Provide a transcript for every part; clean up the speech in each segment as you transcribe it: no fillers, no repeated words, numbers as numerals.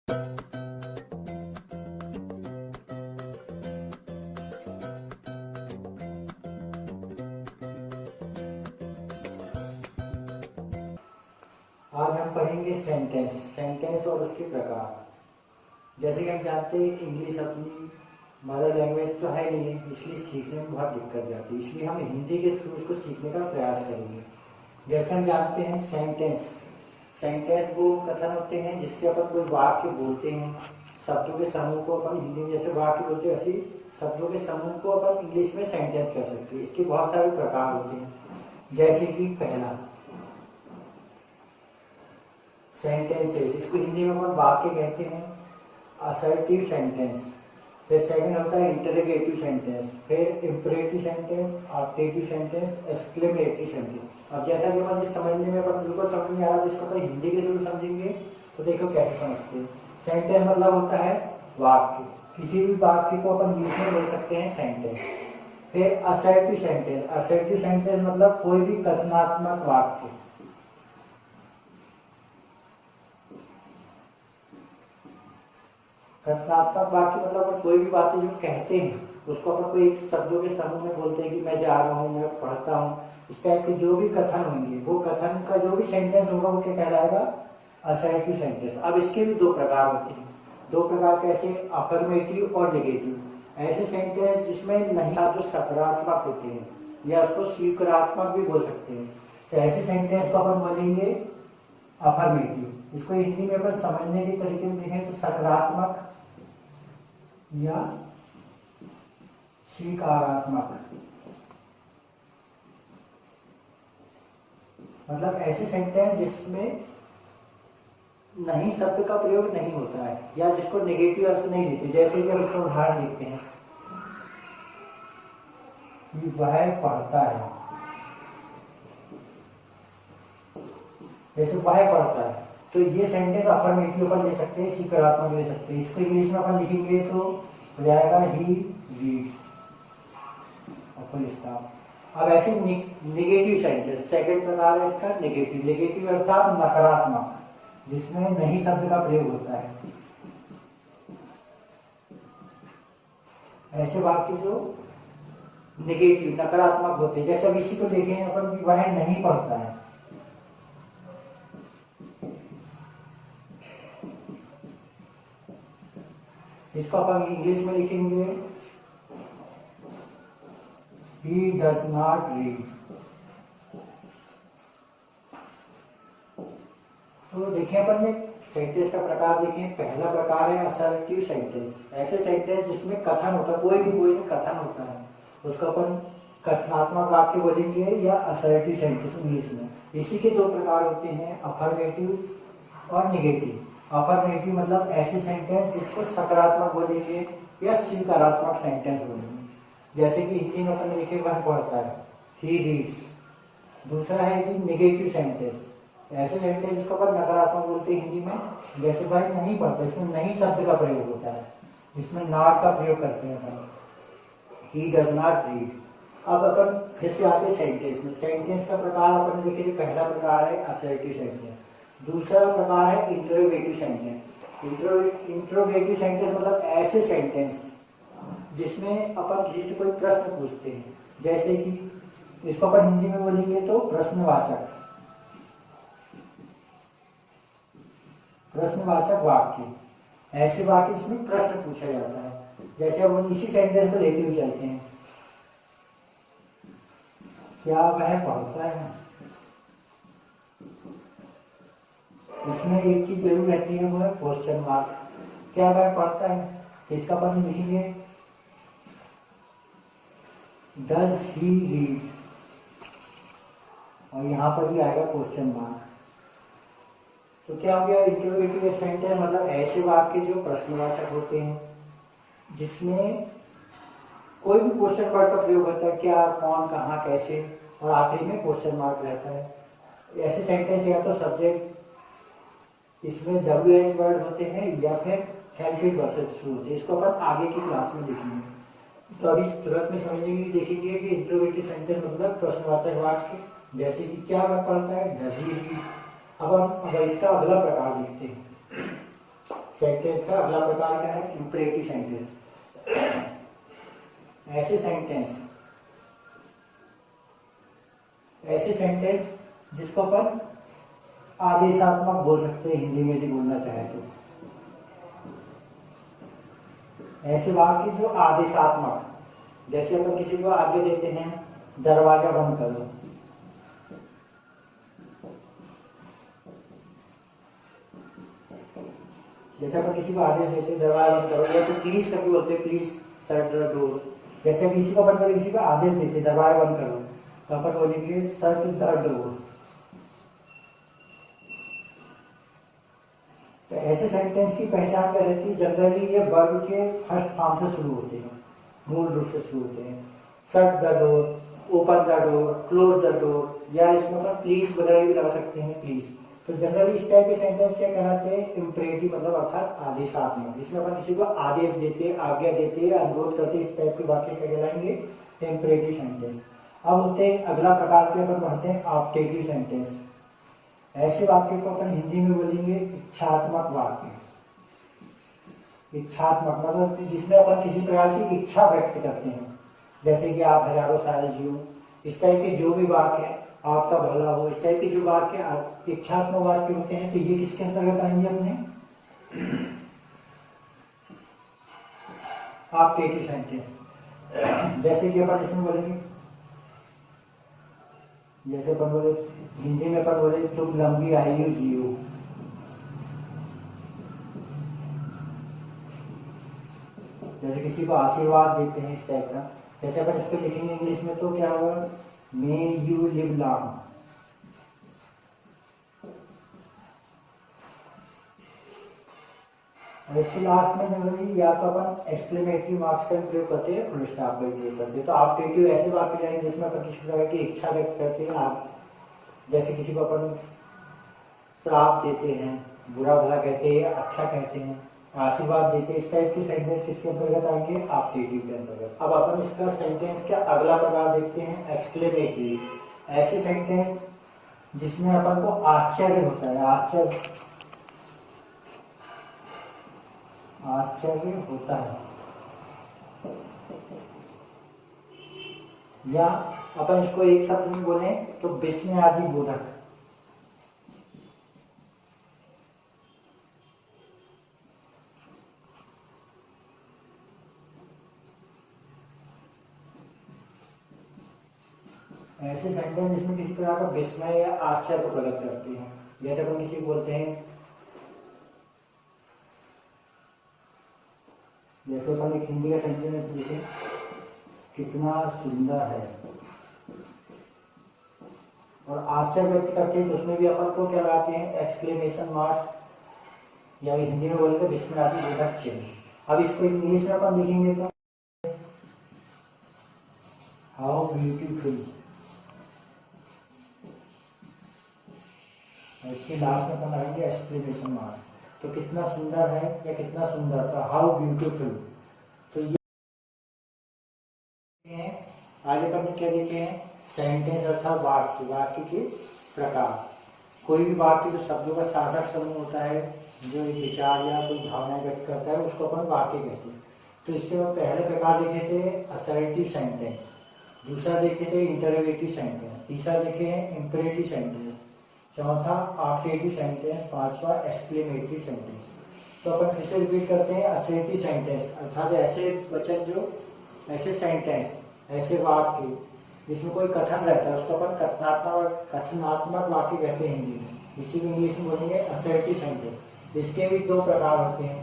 आज हम पढ़ेंगे सेंटेंस और उसके प्रकार। जैसे कि हम जानते हैं इंग्लिश अपनी मदर लैंग्वेज तो है नहीं, इसलिए सीखने में बहुत दिक्कत जाती है, इसलिए हम हिंदी के थ्रू उसको सीखने का प्रयास करेंगे। जैसे हम जानते हैं सेंटेंस वो कथन होते हैं जिससे अपन कोई वाक्य बोलते हैं, शब्दों के समूह को अपन हिंदी में जैसे वाक्य बोलते हैं वैसे शब्दों के समूह को अपन इंग्लिश में सेंटेंस कह सकते हैं। इसके बहुत सारे प्रकार होते हैं। जैसे कि पहला सेंटेंस है, इसको हिंदी में अपन वाक्य कहते हैं, असर्टिव सेंटेंस। फिर सेकंड होता है इंटरोगेटिव सेंटेंस, फिर imperative sentence, optative sentence, exclamatory sentence. अब जैसा कि अपन जिस समझने में अपन बिल्कुल समझ नहीं आ रहा, जिसको अपन हिंदी के थ्रू समझेंगे तो देखो कैसे समझते हैं। सेंटेंस मतलब होता है वाक्य, किसी भी वाक्य को अपन इंग्लिश में बोल सकते हैं सेंटेंस। फिर असर्टिव सेंटेंस मतलब कोई भी कथनात्मक वाक्य। कथनात्मक वाक्य मतलब अपन कोई भी बातें जो कहते हैं उसको अपन कोई एक शब्दों के समूह में बोलते हैं कि मैं जा रहा हूँ, मैं पढ़ता हूँ, इस टाइप के जो भी कथन होंगे वो कथन का जो भी सेंटेंस होगा वो क्या कहलाएगा, असर्टिव सेंटेंस। अब इसके भी दो प्रकार होते हैं। दो प्रकार कैसे, अफर्मेटिव और नेगेटिव। ऐसे सेंटेंस जिसमें नहीं जो सकारात्मक होते हैं या उसको स्वीकारात्मक भी बोल सकते हैं, तो ऐसे सेंटेंस को अपन बोलेंगे अफर्मेटिव। इसको हिंदी में अपन समझने के तरीके में देखें तो सकारात्मक या स्वीकारात्मक, मतलब ऐसे सेंटेंस जिसमें नहीं शब्द का प्रयोग नहीं होता है या जिसको नेगेटिव अर्थ नहीं देते। जैसे कि हम इसका उदाहरण देखते हैं कि वह पढ़ता है, जैसे वह पढ़ता है तो ये सेंटेंस अफर्मेटिव अपन ले सकते हैं, सकारात्मक ले सकते हैं। इसको इंग्लिश में अपन लिखेंगे तो हो जाएगा ही रीड्स और फुल स्टॉप। अब ऐसे नेगेटिव सेंटेंस, सेकंड प्रकार है इसका नेगेटिव अर्थात नकारात्मक, जिसमें नहीं शब्द का प्रयोग होता है। ऐसे वाक्य जो नेगेटिव नकारात्मक होते हैं, जैसे अब इसी को देखें अपन कि वह नहीं पढ़ता है, इसको अपन इंग्लिश में लिखेंगे he does not read। तो देखें अपन ने सेंटेंस का प्रकार देखें। पहला प्रकार है असर्टिव सेंटेंस, ऐसे सेंटेंस जिसमें कथन होता है, कोई भी कथन होता है, उसको अपन कथनात्मक वाक्य बोलेंगे या असर्टिव सेंटेंस इंग्लिश में। इसी के दो प्रकार होते हैं, अफर्मेटिव और नेगेटिव। अफर्मेटिव मतलब ऐसे सेंटेंस जिसको सकारात्मक बोलेंगे या स्वीकारात्मक सेंटेंस बोलेंगे। जैसे कि हिंदी में अपन लिखे वह पढ़ता है, ही रीड्स। दूसरा है कि नेगेटिव सेंटेंस, ऐसे सेंटेंस जिसको अपन नकारात्मक बोलते हैं हिंदी में, जैसे वह नहीं पढ़ता, इसमें नहीं शब्द का प्रयोग होता है, इसमें नॉट का प्रयोग करते हैं अपन, ही डज नॉट रीड। अब अपन फिर से आते हैं सेंटेंस में। सेंटेंस का प्रकार अपन देखेंगे, पहला प्रकार है असर्टिव सेंटेंस, दूसरा प्रकार है इंटरोगेटिव सेंटेंस। इंटरोगेटिव सेंटेंस मतलब ऐसे सेंटेंस जिसमें अपन किसी से कोई प्रश्न पूछते हैं, जैसे कि इसको अपन हिंदी में बोलेंगे तो प्रश्नवाचक वाक्य। ऐसे वाक्य जिसमें प्रश्न पूछा जाता है। जैसे अब इसी सेंटेंस को लेते हुए चलते हैं, क्या वह पढ़ता है, इसमें एक चीज जरूर रहती है, वो है क्वेश्चन मार्क। क्या वह पढ़ता है, इसका अपन लिखेंगे डज ही रीड, और यहां पर भी आएगा क्वेश्चन मार्क। तो क्या हो गया, इंटरोगेटिव सेंटेंस मतलब ऐसे वाक्य जो प्रश्नवाचक होते हैं, जिसमें कोई भी क्वेश्चन वर्ड का प्रयोग होता है, क्या, कौन, कहाँ, कैसे, और आखिरी में क्वेश्चन मार्क रहता है। ऐसे सेंटेंस या तो सब्जेक्ट, इसमें WH वर्ड होते हैं या फिर हेल्पिंग वर्ब से शुरू होते हैं। इसको अपन आगे की क्लास में देखेंगे। तो अभी तुरंत में समझने के लिए देखेंगे कि इंटरोगेटिव सेंटेंस मतलब प्रश्नवाचक वाक्य, जैसे कि क्या वह पढ़ता है, डज ही रीड। अब हम इसका अगला प्रकार देखते हैं। सेंटेंस का अगला प्रकार क्या है? Imperative sentence. ऐसे सेंटेंस जिसको अपन आदेशात्मक बोल सकते हैं, हिंदी में भी बोलना चाहे तो। ऐसे वाक्य जो आदेशात्मक, जैसे अपन किसी को आगे देते हैं दरवाजा बंद करो, जैसे अपन किसी को आदेश देते हैं दरवाजा बंद करो, या तो प्लीज करके बोलते हैं प्लीज शट द डोर। जैसे किसी को अपन किसी को आदेश देते हैं दरवाजा बंद करो, तो अपन बोलेंगे शट द डोर। तो ऐसे सेंटेंस की पहचान क्या रहती है? जनरली ये वर्ब के फर्स्ट फॉर्म से शुरू होते हैं, मूल रूप से शुरू होते हैं। Shut the door, open the door, close the door, या इसमें मतलब प्लीज वगैरह भी लगा सकते हैं, प्लीज। तो जनरली इस टाइप के सेंटेंस क्या कहलाते हैं? इम्परेटिव, मतलब अर्थात आदेशात्मक, जिसमें अपन किसी को आदेश देते, आज्ञा देते, अनुरोध करते, इस टाइप के वाक्य क्या कहलाएंगे? Imperative sentence. अब होते अगला प्रकार पे अपन बढ़ते हैं ऑप्टेटिव सेंटेंस। ऐसे वाक्य को अपन हिंदी में बोलेंगे इच्छात्मक वाक्य। इच्छात्मक मतलब जिसमें अपन किसी प्रकार की इच्छा व्यक्त करते हैं, जैसे कि आप हजारों साल जियो, इस टाइप के जो भी वाक्य है, आपका भला हो, इस टाइप के जो वाक्य इच्छात्मक वाक्य होते हैं, तो ये किसके अंतर्गत आएंगे? अपने ऑप्टेटिव सेंटेंस। जैसे कि अपन इसमें बोलेंगे, जैसे अपन बोले हिंदी में अपन बोले तुम लंबी आयु जियो, जैसे किसी को आशीर्वाद देते हैं इस टाइप का। जैसे अपन इसको लिखेंगे इंग्लिश में तो क्या होगा? May you live long. और इसके लास्ट में जनरली या तो अपन एक्सक्लेमेटरी मार्क्स का प्रयोग करते हैं, फुल स्टॉप का प्रयोग करते हैं। तो ऑप्टेटिव ऐसे वाक्य जाएंगे जिसमें अपन किसी तरह की इच्छा व्यक्त करते हैं। आप जैसे किसी को अपन श्राप देते हैं, बुरा भला कहते हैं, अच्छा कहते हैं, आशीर्वाद देते हैं, इस टाइप के सेंटेंस किसके अंतर्गत आएंगे? ऑप्टेटिव के अंतर्गत। अब अपन इसका सेंटेंस का अगला प्रकार देखते हैं एक्सक्लेमेटरी। ऐसे सेंटेंस जिसमें अपन को आश्चर्य होता है, आश्चर्य होता है, या अपन इसको एक शब्द में बोले तो विस्मयादि बोधक। ऐसे सेंटेंस जिसमें किसी प्रकार का विस्मय या आश्चर्य को प्रकट करते हैं। जैसे अपन किसी को बोलते हैं, जैसे अपन एक हिंदी का सेंटेंस लिखे कितना सुंदर है, और आश्चर्य व्यक्त करते हैं तो उसमें भी अपन को क्या लगाते हैं? एक्सक्लेमेशन मार्क्स, या हिंदी में बोलेंगे विस्मयादि बोधक चिन्ह। अब इसको इंग्लिश में अपन लिखेंगे तो हाउ ब्यूटीफुल, इसके लास्ट में अपन लगाएंगे एक्सक्लेमेशन मार्क्स। तो कितना सुंदर है या कितना सुंदर, तो हाउ ब्यूटीफुल। तो ये आगे अपन क्या देखे हैं? सेंटेंस अर्थात वाक्य, वाक्य के प्रकार। कोई भी वाक्य जो शब्दों का सार्थक समूह होता है, जो एक विचार या कोई भावना व्यक्त करता है, उसको अपन वाक्य कहते हैं। तो इससे वो पहले प्रकार देखे थे असर्टिव सेंटेंस, दूसरा देखे थे इंटरोगेटिव सेंटेंस, तीसरा देखे हैं इंपरेटिव सेंटेंस, चौथा ऑप्टेटिव सेंटेंस, पांचवा एक्सक्लेमेटरी सेंटेंस। तो अपन फिर से रिपीट करते हैं। असर्टिव सेंटेंस अर्थात ऐसे वचन जो, ऐसे सेंटेंस, ऐसे वाक्य जिसमें कोई कथन रहता है, उसको अपन कथनात्मक वाक्य कहते हैं हिंदी में। इसी को इंग्लिश में बोलेंगे असर्टिव सेंटेंस। इसके भी दो प्रकार होते हैं,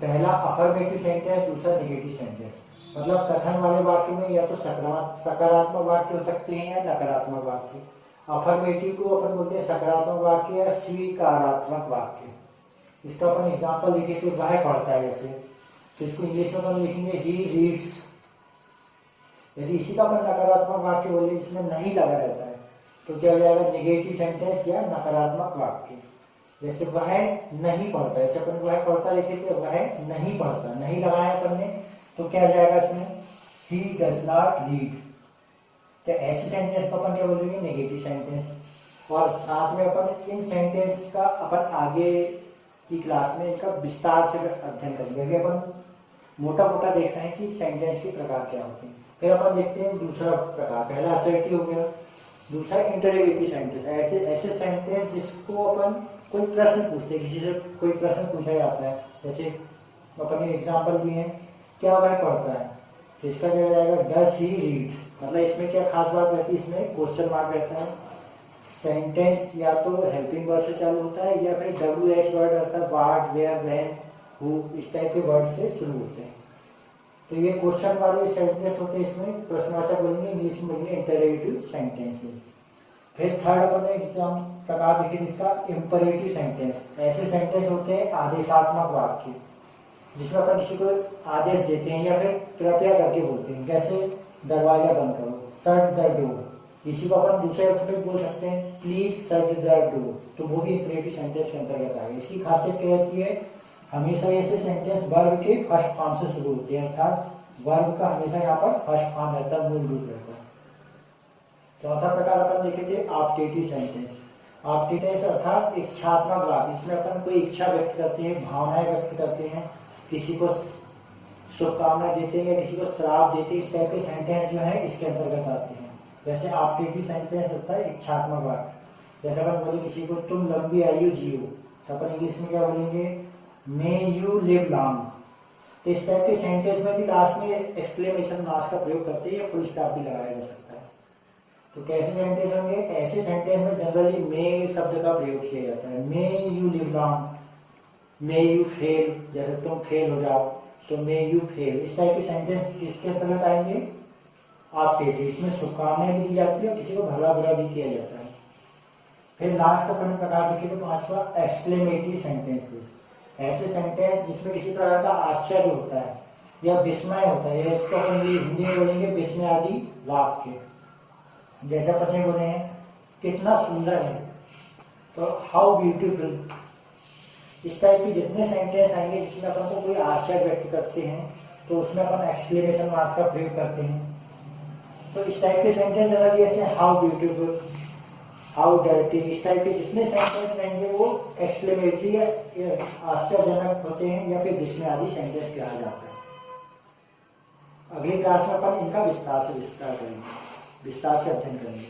पहला अफर्मेटिव सेंटेंस, दूसरा निगेटिव सेंटेंस। मतलब कथन वाले वाक्य में या तो सकारात्मक वाक्य हो सकते हैं या नकारात्मक वाक्य। अफर्मेटिव को अपन बोलते हैं सकारात्मक वाक्य या स्वीकारात्मक वाक्य। इसका अपन एग्जाम्पल लिखे तो वह पढ़ता है जैसे, तो इसको इंग्लिश में अपन लिखेंगे ही रीड्स। यदि इसी का अपन नकारात्मक वाक्य बोले जिसमें नहीं लगा रहता है, तो क्या हो जाएगा? निगेटिव सेंटेंस या नकारात्मक वाक्य। जैसे वह नहीं पढ़ता, ऐसे अपन वह पढ़ता लिखे तो वह नहीं पढ़ता, नहीं लगाया अपन ने, तो क्या जाएगा इसमें? He does not read. तो ऐसे सेंटेंस को अपन क्या बोलेंगे? Negative sentence. और साथ में अपन इन सेंटेंस का अपन आगे की क्लास में इनका विस्तार से अध्ययन करेंगे। अभी अपन मोटा मोटा देख रहे हैं कि सेंटेंस के प्रकार क्या होते हैं। फिर अपन देखते हैं दूसरा प्रकार, पहला असर्टिव हो गया, दूसरा इंटरोगेटिव सेंटेंस। ऐसे सेंटेंस जिसको अपन कोई प्रश्न पूछते हैं, किसी से कोई प्रश्न पूछा जाता है, जैसे अपन ने एग्जाम्पल दिए हैं, क्या वह पढ़ता है, तो इसका क्या जाएगा, डज ही रीड। मतलब इसमें क्या खास बात रहती है, इसमें क्वेश्चन मार्क रहता है। सेंटेंस या तो हेल्पिंग वर्ड से चालू होता है या फिर WH वर्ड रहता है, व्हाट, वेयर, व्हेन, हु, इस टाइप के वर्ड से शुरू होते हैं। तो ये क्वेश्चन वाले सेंटेंस होते हैं, इसमें प्रश्नवाचक बोलेंगे, इंग्लिश में बोलेंगे इंटरोगेटिव सेंटेंसेस। फिर थर्ड अपन ने एग्जाम प्रकार देखे जिसका इंपरेटिव सेंटेंस। ऐसे सेंटेंस होते हैं आदेशात्मक वाक्य, जिसमें अपन किसी को आदेश देते हैं या फिर कृपया करके बोलते हैं, जैसे दरवाजा बंद करो, शट द डोर। इसी को अपन दूसरे अर्थ में बोल सकते हैं, प्लीज शट द डोर, तो वो भी इंपरेटिव सेंटेंस के अंतर्गत आएगा। इसकी खासियत क्या रहती है, हमेशा ऐसे सेंटेंस वर्ब के फर्स्ट फॉर्म से शुरू होते हैं, अर्थात वर्ब का हमेशा यहाँ पर फर्स्ट फॉर्म रहता है, मूल रूप रहता है। चौथा प्रकार अपन देखे थे ऑप्टेटिव सेंटेंस। ऑप्टेटिव अर्थात इच्छात्मक वाक्य, इसमें अपन कोई इच्छा व्यक्त करते हैं, भावनाएं व्यक्त करते हैं, किसी को शुभकामना देते हैं या किसी को श्राप देते हैं, इस टाइप के सेंटेंस जो है इसके अंतर्गत आते हैं। जैसे ऑप्टेटिव सेंटेंस होता है इच्छात्मक वाक्य, जैसे अपन बोले किसी को तुम लंबी आयु जियो, तो अपन इंग्लिश में क्या बोलेंगे, मे यू लिव लॉन्ग। तो इस टाइप के सेंटेंस में भी लास्ट में एक्सक्लेमेशन मार्क का प्रयोग करते हैं या फुल स्टॉप भी लगाया जा सकता है। तो कैसे सेंटेंस होंगे, ऐसे सेंटेंस में जनरली मे शब्द का प्रयोग किया जाता है, may you live long, may you fail, जैसे तुम फेल हो जाओ तो मे यू फेल। इस टाइप के सेंटेंस किसके अंतर्गत आएंगे, ऑप्टेटिव। इसमें शुभकामनाएं भी दी जाती है और किसी को भला बुरा भी किया जाता है। फिर लास्ट का प्रकार देखिए तो पांचवा एक्सक्लेमेटरी सेंटेंसेस। ऐसे सेंटेंस जिसमें किसी प्रकार का आश्चर्य होता है या विस्मय होता है, इसको अपन हिंदी में बोलेंगे विस्मयादि वाक्य। जैसे अपन बोले हैं कितना सुंदर है, तो हाउ ब्यूटीफुल। इस टाइप की जितने सेंटेंस आएंगे जिसमें अपन को कोई आश्चर्य व्यक्त करते हैं तो उसमें अपन एक्सक्लेमेशन मार्क का प्रयोग करते हैं। तो इस टाइप के सेंटेंस अलग ऐसे हाउ ब्यूटीफुल, हाउ डर्टी, इस टाइप के जितने सेंटेंस रहेंगे वो एक्सक्लेमेटरी या आश्चर्यजनक होते हैं या फिर विस्मय आदि सेंटेंस कहा जाता है। अगली क्लास में अपन इनका विस्तार से अध्ययन करेंगे।